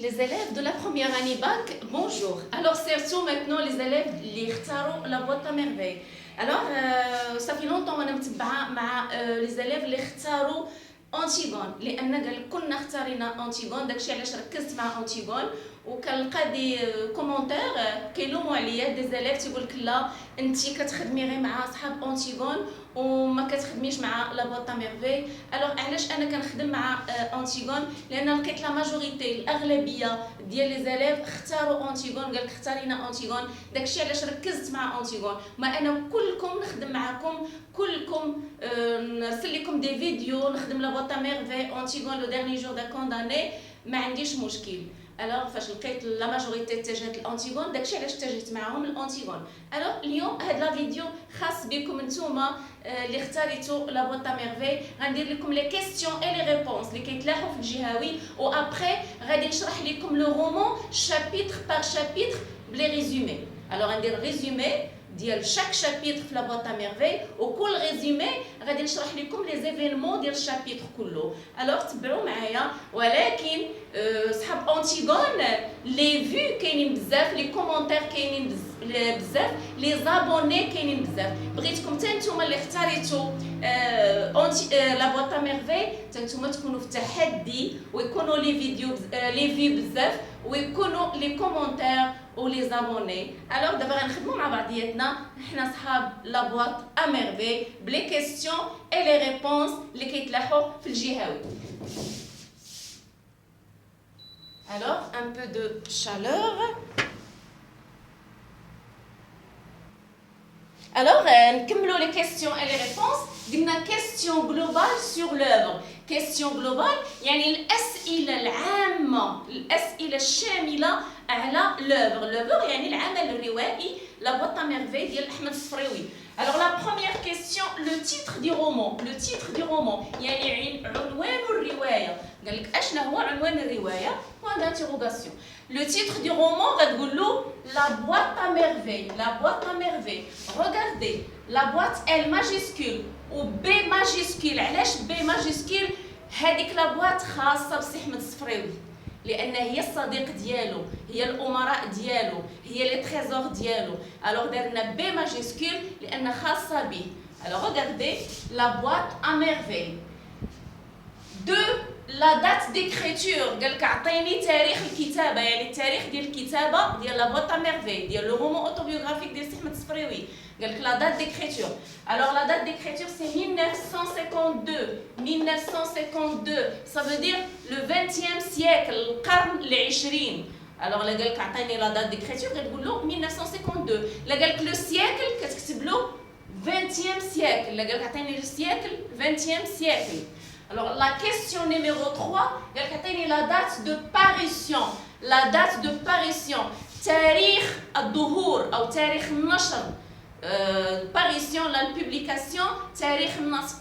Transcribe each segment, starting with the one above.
Les élèves de la première année bac, bonjour. Alors, surtout maintenant les élèves qui اختاروا la boîte à merveille. Alors, ça fait longtemps وانا متبعه مع les élèves اللي اختاروا انتيغون لان قال كنا اختارينا انتيغون داكشي علاش ركزت مع انتيغون وكنلقى دي كومونتير كيلوموا عليا دي زيليف تيقول لك لا انت كتخدمي غير مع صحاب انتيغون وما كتخدميش مع لا بوطا ميرفي. الوغ علاش انا كنخدم مع انتيغون؟ لان لقيت لا ماجوريتي الاغلبيه ديال لي زيليف اختاروا انتيغون، قال لك اختارينا انتيغون، داكشي علاش ركزت مع انتيغون. ما انا كلكم نخدم معكم، كلكم نرسل لكم دي فيديو نخدم لا بوطا ميرفي انتيغون لو ديرني جور دا كونداني، ما عنديش مشكل. الوغ فاش لقيت لا ماجوريتي اتجهت للانتيغون داكشي علاش اتجهت معاهم للانتيغون. الوغ اليوم هاد لا فيديو خاص بكم نتوما اللي اختاريتو لا بوطا ميرفي. غندير لكم لي كيسيون اي لي ريبونس اللي كيتلاحوا في الجهوي، و ابري غادي نشرح لكم لو رومون شابيتر بار شابيتر بلي ريزومي. الوغ غندير ريزومي ديال شاك شابيتر في لا بوطا ميرفي، وكل ريزومي غادي نشرح لكم لي زيفينمون ديال الشابيتر كله. الوغ تبعوا معايا. ولكن صحاب انتيغون لي فيو كاينين بزاف، لي كومونتير كاينين بزاف، لي زابوني كاينين بزاف. بغيتكم حتى نتوما اللي اختاريتو لا بوطا ميرفي حتى نتوما تكونوا في تحدي، ويكونوا لي فيديو لي فيو بزاف، ويكونوا لي كومونتير ولي زابوني. الوغ دابا غنخدموا مع بعضياتنا حنا صحاب لا بوط ا ميرفي بلي كيسيون اي لي ريبونس اللي كيتلاحوا في الجهوي. Alors, un peu de chaleur. Alors, نكملوا les questions et les réponses. قلنا question globale sur l'œuvre. question globale يعني الأسئلة العامة، الأسئلة الشاملة على l'œuvre. l'œuvre يعني العمل الروائي La boîte à merveille ديال أحمد الصفريوي. Alors la première question, le titre du roman. Le titre du roman يعني عنوان الرواية. قال لك أشنا هو عنوان الرواية؟ point d'interrogation. Le titre du roman غتقول له La boîte à merveille. La boîte à merveille. Regardez, la boîte L majuscule و B majuscule. علاش B majuscule؟ هذيك لا بواط خاصة بسي أحمد الصفريوي، لأن هي الصديق ديالو، هي الأمراء ديالو، هي لي تريزور ديالو. الوغ دارنا بي ماجيسكول لأن خاصة به. الوغ regardez la boîte à merveille. دو لا دات ديكريتور، قالك عطيني تاريخ الكتابة، يعني التاريخ ديال الكتابة ديال لا بوط ا ميرفي ديال لو رومون اوتوبيوغرافيك ديال سي أحمد الصفريوي. قالك لا دات ديكريتور. Alors la date d'écriture c'est 1952. 1952 ça veut dire le 20e siècle، القرن العشرين. alors لا قالك عطيني لا دات ديكريتور كتقول له 1952. لا قالك لو سيكل كتكتب له 20e siècle. لا قالك عطيني لو سيكل 20e siècle. alors la question numéro 3 قالك عطيني la date de parution. la date de parution تاريخ الظهور او تاريخ النشر. parution la publication تاريخ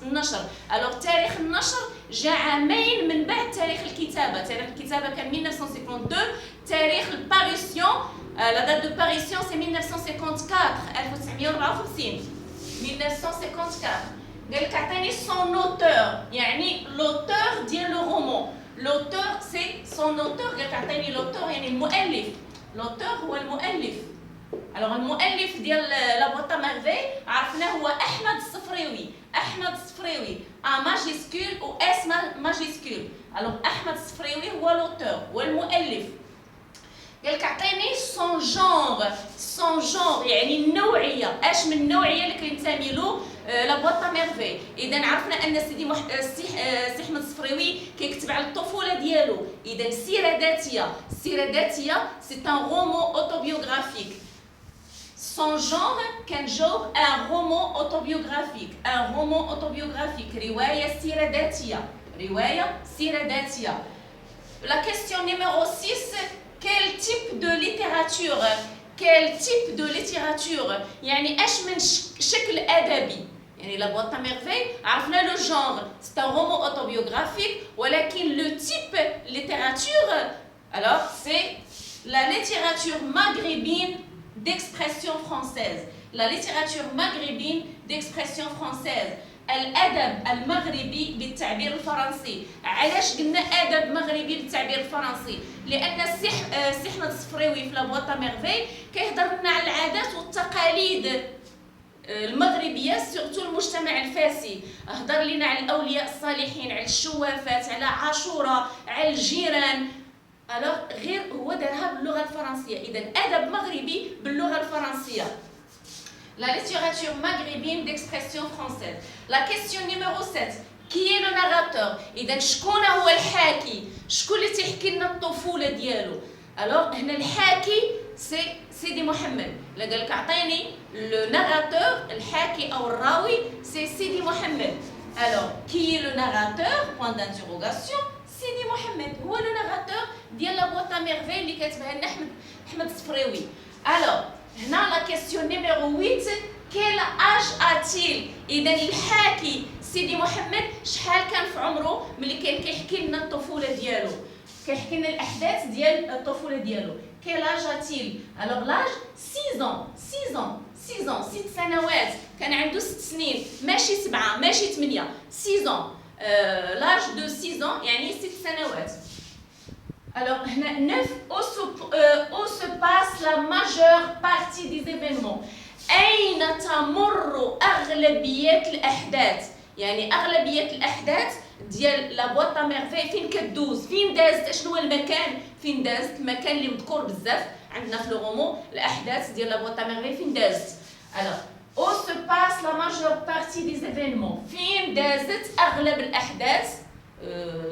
النشر. alors تاريخ النشر جاء عامين من بعد تاريخ الكتابة. تاريخ الكتابة كان 1952. تاريخ الباريسيون la date de parution c'est 1954. 1954. 1954. قال لك عطيني son auteur يعني l'auteur ديال لو رومون. l'auteur c'est son auteur. قال لك عطيني l'auteur يعني المؤلف. l'auteur هو المؤلف. alors المؤلف ديال لا بوطا ميرفي عرفناه هو أحمد الصفريوي. أحمد الصفريوي ا ماجيسكول و اس ماجيسكول. alors أحمد الصفريوي هو l'auteur هو المؤلف. قال لك عطيني سون جونغ. سون جونغ يعني النوعيه، اش من النوعيه اللي كينتمي له لا بوطا ميرفي. اذا عرفنا ان سي أحمد الصفريوي كيكتب على الطفوله ديالو، اذا سيره ذاتيه. السيره الذاتيه سي ان رومون اوتوبيوغرافيك. سون جونغ كان جوغ ان رومون اوتوبيوغرافيك. ان رومون اوتوبيوغرافيك روايه سيره ذاتيه. روايه سيره ذاتيه. لا كيسيون نيميرو 6 quel type de littérature. quel type de littérature يعني اش من شكل ادبي. يعني لا بوطا ميرفي عرفنا لو جونغ سي ان رومون اوتوبيوغرافيك، ولكن لو تيب littérature alors c'est la littérature maghrébine d'expression française. la littérature maghrébine d'expression française. الادب المغربي بالتعبير الفرنسي. علاش قلنا ادب مغربي بالتعبير الفرنسي؟ لان السي احمد الصفريوي في لا بواط ميرفي كيهضر لنا على العادات والتقاليد المغربيه، سورتو المجتمع الفارسي. هضر لنا على الاولياء الصالحين، على الشوافات، على عاشوراء، على الجيران. غير هو دارها باللغه الفرنسيه. اذا ادب مغربي باللغه الفرنسيه. La littérature maghrébine d'expression française. La question numéro 7. Qui est le narrateur? إذا شكون هو الحاكي؟ شكون اللي تيحكي لنا الطفولة ديالو؟ هنا الحاكي سي سيدي محمد. لا قالك أعطيني لو ناراتور، الحاكي أو الراوي سي سيدي محمد. qui est le narrateur? Point d'interrogation. سيدي محمد هو لو ناراتور ديال لا بواط ميرفي اللي كاتبها لنا أحمد الصفريوي. هنا لا كيسيون نيميرو 8. كيل اج اتيل؟ اذا الحاكي سيدي محمد شحال كان في عمره ملي كان كيحكي لنا الطفوله ديالو، كيحكي لنا الاحداث ديال الطفوله ديالو. كيل اج اتيل؟ لاج 6 سنوات. كان عنده 6 سنين، ماشي 7 ماشي 8. 6 لاج دو 6 يعني 6 سنوات. هنا 9 où se passe la majeure partie des événements. أين تمر أغلبية الأحداث؟ يعني أغلبية الأحداث ديال لا بواط ميرفي فين كدوز؟ فين دازت؟ شنو هو المكان فين دازت؟ المكان اللي مذكور بزاف عندنا في لو رومون. الأحداث ديال لا بواط ميرفي فين دازت؟ où se passe la majeure partie des événements. فين دازت أغلب الأحداث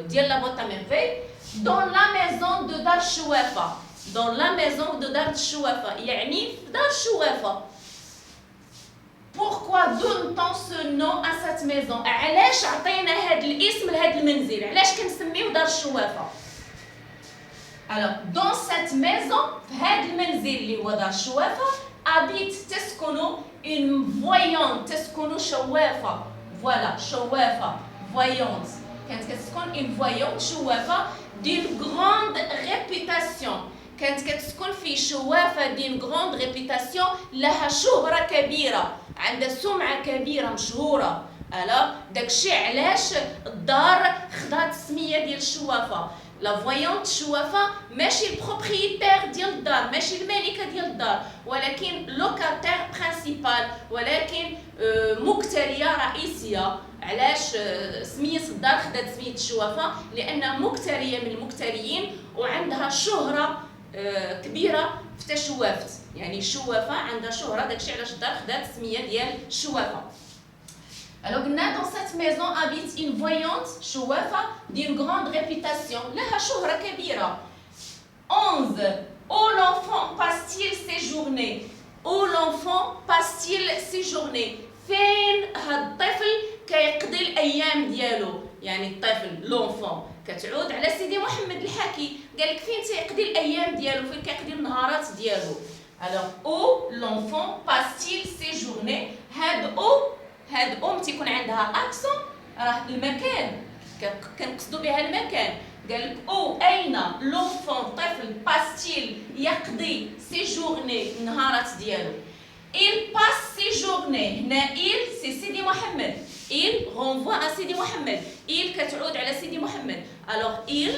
ديال لا بواط ميرفي؟ dans la maison de دار الشوافة. dans la maison de دار الشوافة يعني في دار الشوافة. pourquoi donne-t-on ce nom à cette maison؟ علاش عطينا هذا الاسم لهذا المنزل؟ علاش كنسميوه دار الشوافة؟ dans cette maison في هذا المنزل اللي هو دار الشوافة habite تسكن une voyante. تسكن شوافة. فوالا شوافة voyante. كانت كتسكن une voyante شوافة d'une grande réputation. كانت كتسكن في شوافة d'une grande réputation لها شهرة كبيرة، عندها سمعة كبيرة مشهورة. داكشي علاش الدار خدات السمية ديال الشوافة. لا فويونت شوافة ماشي البروبريتير ديال الدار، ماشي الملكة ديال الدار، ولكن لوكاتير برينسيبال، ولكن مكترية رئيسية. علاش سمية الدار خدات سمية الشوافة؟ لأنها مكترية من المكتريين وعندها شهرة كبيرة في تشوافت. يعني الشوافة عندها شهرة، داكشي علاش الدار خدات السمية ديال الشوافة. قلنا dans cette maison habite une voyante شوافة d'une grande réputation لها شهرة كبيرة. 11 où l'enfant passe-t-il ses journées؟ où l'enfant passe-t-il ses journées؟ فين هاد الطفل كيقضي الايام ديالو؟ يعني الطفل لونفون كتعود على سيدي محمد الحاكي. قال لك فين تيقضي الايام ديالو، فين كيقضي النهارات ديالو. où l'enfant passe-t-il ses journées؟ هاد تيكون عندها اكسون، راه المكان كنقصدوا بها المكان. قال لك اين لونفون طفل باستيل يقضي سي جورني النهارات ديالو. il passe ses journées. هنا il سي سيدي محمد، il renvoie à سيدي محمد، il كتعود على سيدي محمد. il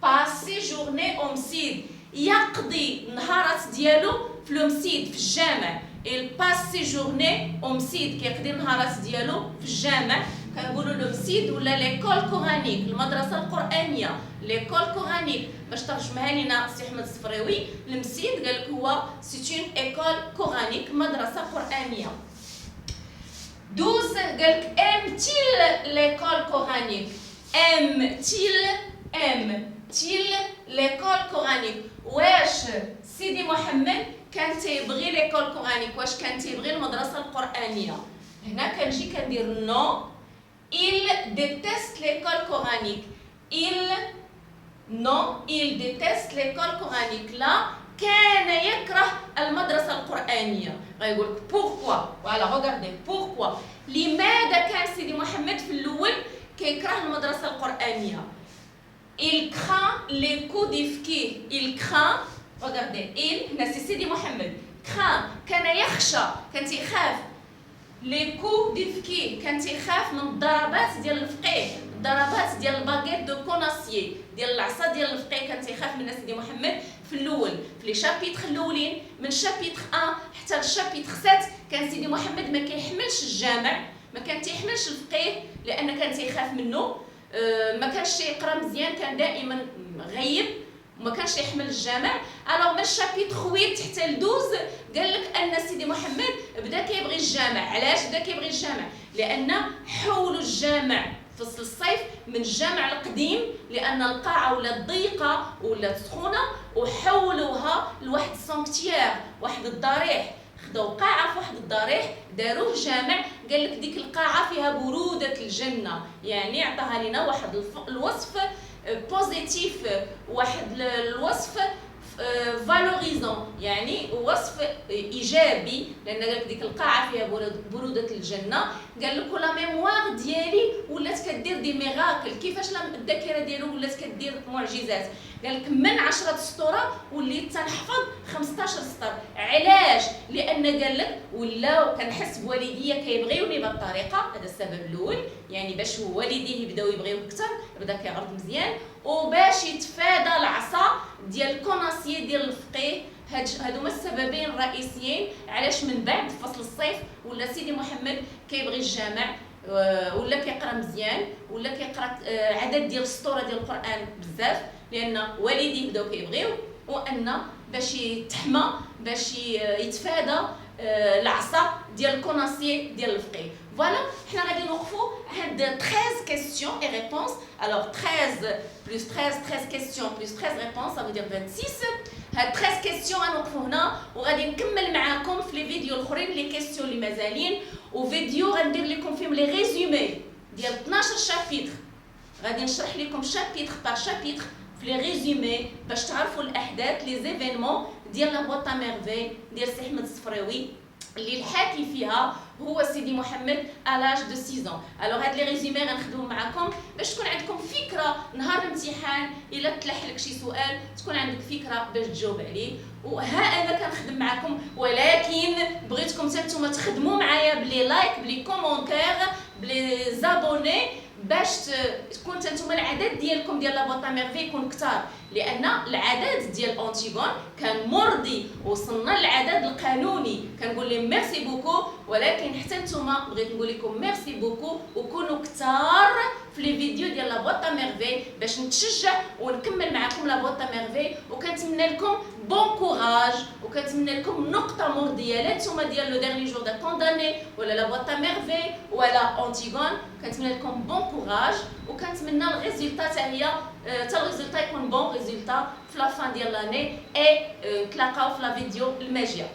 passe ses journées au مسجد، يقضي النهارات ديالو في المسجد في الجامع. il passe ses journées au مسجد، كيقضي النهارات ديالو في الجامع. كنقولوا لو مسجد ولا ليكول كورانيك، المدرسه القرانيه، ليكول كورانيك. باش ترجمها لينا سي احمد الصفريوي، المسجد قال لك هو سي اون ايكول كورانيك، مدرسه قرانيه. 12 قال لك ام-تيل ليكول كورانيك؟ ام-تيل ليكول كورانيك؟ واش سيدي محمد كان تيبغي ليكول كورانيك؟ واش كان تيبغي المدرسه القرانيه؟ هنا كنجي كندير نو. il déteste l'école coranique. il déteste l'école coranique. لا كان يكره المدرسه القرانيه. غيقول لك بوركوا. فوالا ريغاردي بوركوا. لماذا كان سيدي محمد في الاول كيكره المدرسه القرانيه؟ il craint les coups d'ifki. il craint ريغاردي هنا سيدي محمد craint كان يخشى، كان تيخاف لي كو ديال الفقيه، كان تيخاف من الضربات ديال الفقيه، الضربات ديال الباغيت دو كوناسيي، ديال العصا ديال الفقيه، كان تيخاف منها سيدي محمد في الاول، في لي شابيتر الاولين من شابيتر 1 حتى لشابيتر 7 كان سيدي محمد ما كيحملش الجامع، ما كان تيحملش الفقيه لان كان تيخاف منه، ما كانش تيقرا مزيان، كان دائما غيب وما كانش يحمل الجامع. الوغ من الشابيتر 8 حتى ل 12 قال لك ان سيدي محمد بدا كيبغي الجامع. علاش بدا كيبغي الجامع؟ لان حولوا الجامع فصل الصيف من الجامع القديم لان القاعه ولات ضيقه ولات سخونه، وحولوها لواحد السانكتيير، واحد الضريح، خداو قاعه في واحد الضريح داروه جامع. قال لك ديك القاعه فيها بروده الجنه، يعني عطاها لنا واحد الوصف بوزيتيف، واحد الوصف فالوريزون، يعني وصف ايجابي، لان قال لك ديك القاعه فيها بروده الجنه. قال لك ولا ميموار ديالي ولات كدير دي ميراكل، كيفاش الذاكره ديالو ولات كدير معجزات. قال لك من 10 سطور وليت تنحفظ 15 سطر. علاش؟ لان قال لك ولاو كنحس بوالديا كيبغيوني بهذه الطريقه، هذا السبب الاول، يعني باش والديه يبداو يبغيوه اكثر، بدا كيعرض مزيان، وباش يتفادى العصا ديال الكوناسيي ديال الفقيه. هادو هما السببين الرئيسيين علاش من بعد فصل الصيف ولا سيدي محمد كيبغي الجامع، ولا كيقرا مزيان، ولا كيقرا عدد ديال السطور ديال القران بزاف، لان والديه بداو كيبغيو، وان باش يتحمى، باش يتفادى العصا ديال الكوناسيي ديال الفقيه. فوالا حنا غادي نوقفوا عند 13 كيسيون اي ريبونس. الوغ 13 بلس 13 كيسيون بلس 13 ريبونس ça veut dire 26. هاد 13 كيسيون غنوقفوا هنا، وغادي نكمل معاكم في لي فيديو الاخرين لي كيسيون اللي مازالين، وفيديو غندير لكم فيهم لي ريزومي ديال 12 شابيتر، غادي نشرح لكم شابيتر بار شابيتر في لي ريزومي باش تعرفوا الاحداث لي زيفينمون ديال لا بواط ميرفي ديال سي احمد الصفراوي اللي الحاكي فيها هو سيدي محمد الاج دو 6 ans. الوغ هاد لي ريزومي غنخدمهم معكم باش تكون عندكم فكره نهار الامتحان الا تلح لك شي سؤال تكون عندك فكره باش تجاوب عليه. وها انا كنخدم معكم، ولكن بغيتكم حتى نتوما تخدموا معايا بلي لايك، بلي كومونتير، بلي زابوني، باش تكون نتوما العدد ديالكم ديال لا بواط ميرفي يكون كثار، لان العدد ديال اونتيغون كان مرضي، وصلنا للعدد القانوني. كنقول لهم ميرسي بوكو، ولكن حتى نتوما بغيت نقول لكم ميرسي بوكو، وكونوا كثار في لي فيديو ديال لا بواط ميرفي باش نتشجع ونكمل معكم لا بواط ميرفي. وكنتمنى لكم بون كوراج، وكنتمنى لكم نقطه مرضيه، لا نتوما ديال لو ديرني جور دا كونداني ولا لا بواط ميرفي ولا اونتيغون. كنتمنى لكم بون كوراج، وكنتمنى الريزلتا حتى هي حتى الريزلتا يكون بون ريزلتا في لا فان ديال لاني. اي نتلاقاو في لا فيديو الماجيه.